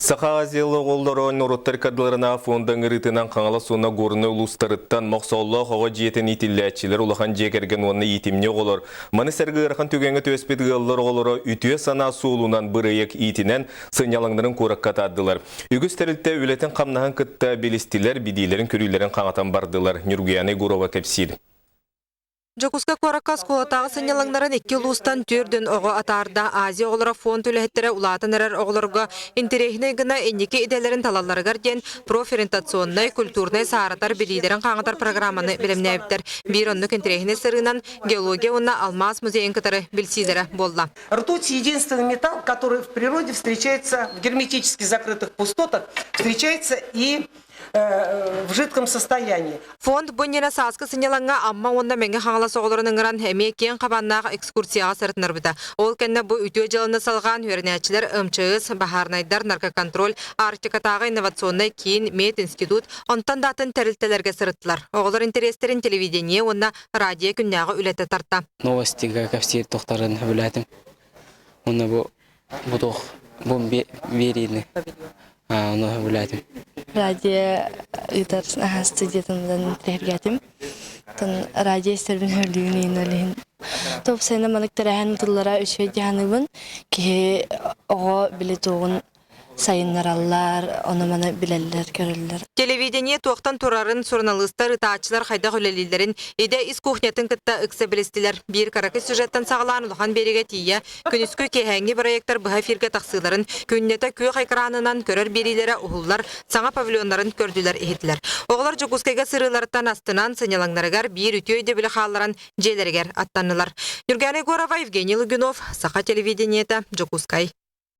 Саха Азиялы олдары нұруттар кадыларына фондың ұрытынан қаңала суына ғорыны ұлыстарыттан мақсалла қоға жетін итілләтчілер ұлақан жекерген оны итімне олар. Маны сәргі ғырқан түгенгі төспеді ғалылар олары үтіе сана суылынан бұрайық итінен сынялаңдарын көріккат аддылар. Үгіз тәрілтті өлетін қамнаған күтті белестілер, бедейлерін көрілерін қаңатан бардылар. Нюргияны Гурова кәпсейді. Жокуска коракас колотағы сынялаңнарын 2 лустан түрдін оғы атарда Азия оғылары фонд үләттері улатын әрір оғыларға интерехіне гына әнеке иделерін талаларығар ден профориентационный, культурный сааратар белейдерін қаңатар программаны білімне әбіттер. Bir оннық интерехіне сырынан геология онна Алмаз музейін кітары білсейдері болла. Ртуть — единственный металл, который в природе встречается в герметически закрытых пустотах, встречается и в жидком состоянии. Фонд бұннена саасқы сынялаңа амма онда мәңгі қаңала соғылырының ұран әме кен қабаннағы экскурсияға сыртыныр біді. Ол кәнне бұ үтіе жылыны салған өрнәтчілер ұмчығыз, Бахарнайдар, наркоконтроль, Арктикатағы инновационный кейін мед институт, онтан датын тәрілтелерге сырыттылар. Оғылар интерестерін телевидение, онна радио күннәғы үлеті тарта. Новостиға кәпсейт тоқтарын біләтім. Оны бұл верейді. Оны біләтім. Радио итар студиятымдан тергәтим. Тон радио сервин хөрлүгүн инелин. Топ сена малыктаран туллара үчө жаныбын ки ого билетогун сайыннараллар, оны мана билеллер көрөллөр. Телевидение туақтан турарын журналисттар, ытаачылар хайда хүлелилерин иде из кухнятын кытта ыкса билестилер. Bir каракы сюжеттен сағылан улахан береге тия, күнүскү кехәңги проекттар бұға фирге тақсыларын, күннета көй қайқыранынан көрер берилері ухуллар, саңа павильонларын көрділер ehitler. Оғылар Жокускайга сырыларыттан астынан сынялаңдарыгар bir үтөйді білі қалларан желергер аттанылар. Нюргияны Горова, Евгений Лугунов, Саха телевидениета, Жокускай.